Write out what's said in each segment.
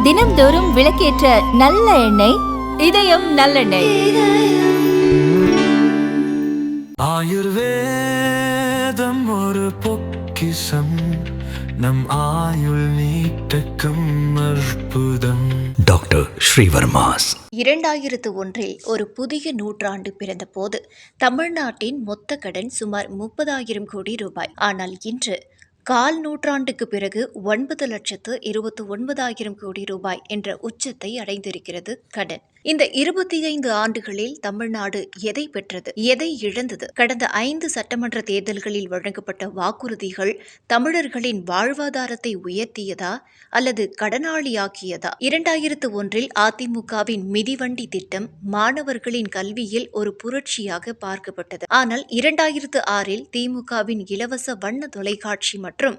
தினம்தோறும் விளக்கேற்ற நல்ல எண்ணெய் இதயம் நல்லெண்ணெய். ஆயுர்வேதம் ஒரு பொக்கிஷம், நம் ஆயுள் நீட்டக்கும் அற்புதம். டாக்டர் ஸ்ரீவர்மாஸ். 2001 ஒரு புதிய நூற்றாண்டு பிறந்தபோது தமிழ்நாட்டின் மொத்த கடன் சுமார் 30,000 கோடி ரூபாய். ஆனால் இன்று கால் நூற்றாண்டுக்கு பிறகு 9,29,000 கோடி ரூபாய் என்ற உச்சத்தை அடைந்திருக்கிறது கடன். இந்த 25 ஆண்டுகளில் தமிழ்நாடு எதை பெற்றது, எதை இழந்தது? கடந்த 5 சட்டமன்ற தேர்தல்களில் வழங்கப்பட்ட வாக்குறுதிகள் தமிழர்களின் வாழ்வாதாரத்தை உயர்த்தியதா அல்லது கடனாளியாக்கியதா? 2001 அதிமுகவின் மிதிவண்டி திட்டம் மாணவர்களின் கல்வியில் ஒரு புரட்சியாக பார்க்கப்பட்டது. ஆனால் 2006 திமுகவின் இலவச வண்ண தொலைக்காட்சி மற்றும்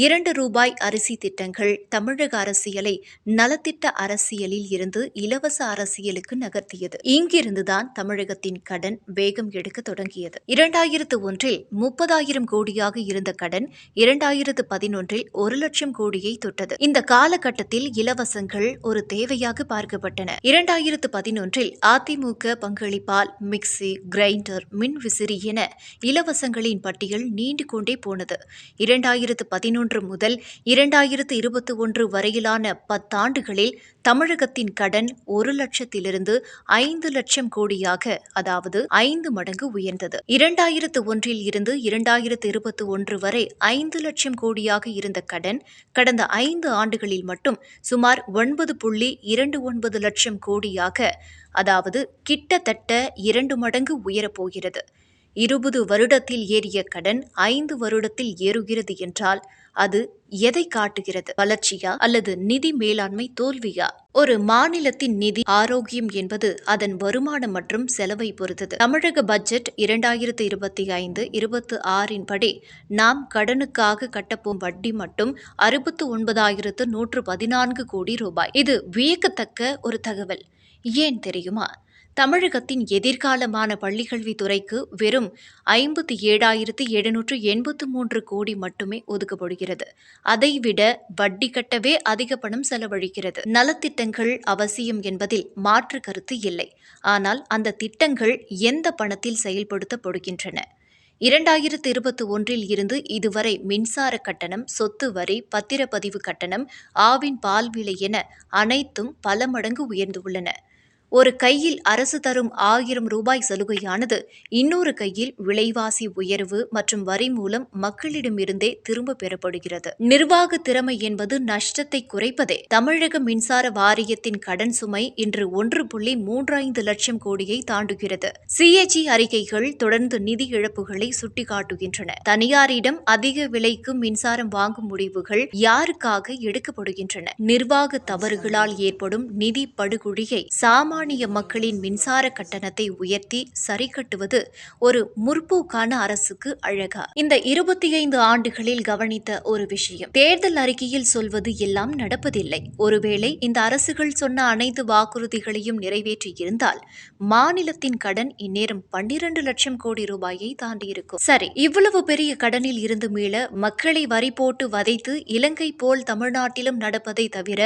2 ரூபாய் அரிசி திட்டங்கள் தமிழக அரசியலை நலத்திட்ட அரசியலில் இருந்து இலவச அரசியலுக்கு நகர்த்தியது. இங்கிருந்துதான் தமிழகத்தின் கடன் வேகம் எடுக்க தொடங்கியது. 2001 30,000 கோடியாக இருந்த கடன் 2011 1,00,000 கோடியை தொட்டது. இந்த காலகட்டத்தில் இலவசங்கள் ஒரு தேவையாக பார்க்கப்பட்டன. 2011 அதிமுக பங்களிப்பால் மிக்சி, கிரைண்டர், மின்விசிறி என இலவசங்களின் பட்டியல் நீண்டு கொண்டே போனது. 2011 முதல் 2021 வரையிலான 10 ஆண்டுகளில் தமிழகத்தின் கடன் 1,00,000 5,00,000 கோடியாக, அதாவது 5 மடங்கு உயர்ந்தது. 2001 இருந்து 2021 வரை 5,00,000 கோடியாக இருந்த கடன் கடந்த 5 ஆண்டுகளில் மட்டும் சுமார் 9.29 லட்சம் கோடியாக, அதாவது கிட்டத்தட்ட 2 மடங்கு உயரப்போகிறது. 20 வருடத்தில் ஏறிய கடன் 5 வருடத்தில் ஏறுகிறது என்றால் அது எதை காட்டுகிறது? வளர்ச்சியா அல்லது நிதி மேலாண்மை தோல்வியா? ஒரு மாநிலத்தின் நிதி ஆரோக்கியம் என்பது அதன் வருமானம் மற்றும் செலவை பொறுத்தது. தமிழக பட்ஜெட் 2025-26 படி நாம் கடனுக்காக கட்டப்போம் வட்டி மட்டும் 69,114 கோடி ரூபாய். இது வியக்கத்தக்க ஒரு தகவல். ஏன் தெரியுமா? தமிழகத்தின் எதிர்காலமான பள்ளிக்கல்வித்துறைக்கு வெறும் 57,783 கோடி மட்டுமே ஒதுக்கப்படுகிறது. அதைவிட வட்டி கட்டவே அதிக பணம் செலவழிக்கிறது. நலத்திட்டங்கள் அவசியம் என்பதில் மாற்று கருத்து இல்லை. ஆனால் அந்த திட்டங்கள் எந்த பணத்தில் செயல்படுத்தப்படுகின்றன? 2021 இருந்து இதுவரை மின்சார கட்டணம், சொத்து வரி, பத்திரப்பதிவு கட்டணம், ஆவின் பால் விலை என அனைத்தும் பல மடங்கு உயர்ந்துள்ளன. ஒரு கையில் அரசு தரும் 1000 ரூபாய் சலுகையானது இன்னொரு கையில் விலைவாசி உயர்வு மற்றும் வரி மூலம் மக்களிடமிருந்தே திரும்ப பெறப்படுகிறது. நிர்வாக திறமை என்பது நஷ்டத்தை குறைப்பதே. தமிழக மின்சார வாரியத்தின் கடன் சுமை இன்று 1.35 லட்சம் கோடியை தாண்டுகிறது. CAG அறிக்கைகள் தொடர்ந்து நிதி இழப்புகளை சுட்டிக்காட்டுகின்றன. தனியாரிடம் அதிக விலைக்கு மின்சாரம் வாங்கும் முடிவுகள் யாருக்காக எடுக்கப்படுகின்றன? நிர்வாக தவறுகளால் ஏற்படும் நிதி படுகொலியை சாமானிய மக்களின் மின்சார கட்டணத்தை உயர்த்தி சரி கட்டுவது ஒரு முற்போக்கான அரசுக்கு அழகா? இந்த 25 ஆண்டுகளில் கவனித்த ஒரு விஷயம், தேர்தல் அறிக்கையில் சொல்வது எல்லாம் நடப்பதில்லை. ஒருவேளை இந்த அரசுகள் சொன்ன அனைத்து வாக்குறுதிகளையும் நிறைவேற்றி இருந்தால் மாநிலத்தின் கடன் இந்நேரம் 12 லட்சம் கோடி ரூபாயை தாண்டியிருக்கும். சரி, இவ்வளவு பெரிய கடனில் இருந்து மீள மக்களை வரி போட்டு வதைத்து இலங்கை போல் தமிழ்நாட்டிலும் நடப்பதை தவிர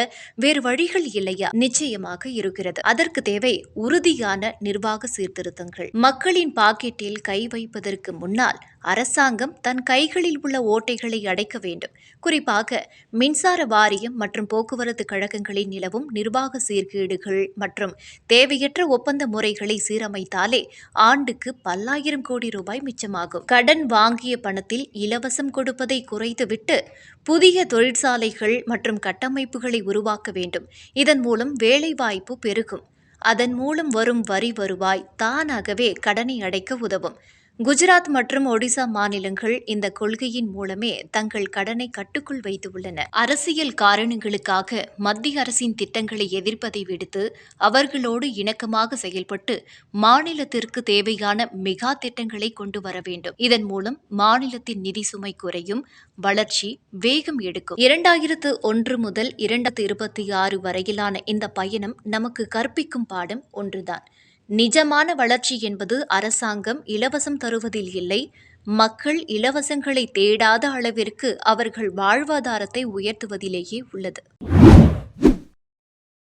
வேறு வழிகள் இல்லையா? நிச்சயமாக இருக்கிறது. அதற்கு தேவை உறுதியான நிர்வாக சீர்திருத்தங்கள். மக்களின் பாக்கெட்டில் கை வைப்பதற்கு முன்னால் அரசாங்கம் தன் கைகளில் உள்ள ஓட்டைகளை அடைக்க வேண்டும். குறிப்பாக மின்சார வாரியம் மற்றும் போக்குவரத்து கழகங்களில் நிலவும் நிர்வாக சீர்கேடுகள் மற்றும் தேவையற்ற ஒப்பந்த முறைகளை சீரமைத்தாலே ஆண்டுக்கு பல்லாயிரம் கோடி ரூபாய் மிச்சமாகும். கடன் வாங்கிய பணத்தில் இலவசம் கொடுப்பதை குறைத்துவிட்டு புதிய தொழிற்சாலைகள் மற்றும் கட்டமைப்புகளை உருவாக்க வேண்டும். இதன் மூலம் வேலைவாய்ப்பு பெருகும். அதன் மூலம் வரும் வரி வருவாய் தானாகவே கடனை அடைக்க உதவும். குஜராத் மற்றும் ஒடிசா மாநிலங்கள் இந்த கொள்கையின் மூலமே தங்கள் கடனை கட்டுக்குள் வைத்துள்ளன. அரசியல் காரணங்களுக்காக மத்திய அரசின் திட்டங்களை எதிர்ப்பதை விடுத்து அவர்களோடு இணக்கமாக செயல்பட்டு மாநிலத்திற்கு தேவையான மெகா திட்டங்களை கொண்டு வர வேண்டும். இதன் மூலம் மாநிலத்தின் நிதி சுமை குறையும், வளர்ச்சி வேகம் எடுக்கும். 2001 முதல் 2026 வரையிலான இந்த பயணம் நமக்கு கற்பிக்கும் பாடம் ஒன்றுதான். நிஜமான வளர்ச்சி என்பது அரசாங்கம் இலவசம் தருவதில் இல்லை, மக்கள் இலவசங்களை தேடாத அளவிற்கு அவர்கள் வாழ்வாதாரத்தை உயர்த்துவதிலேயே உள்ளது.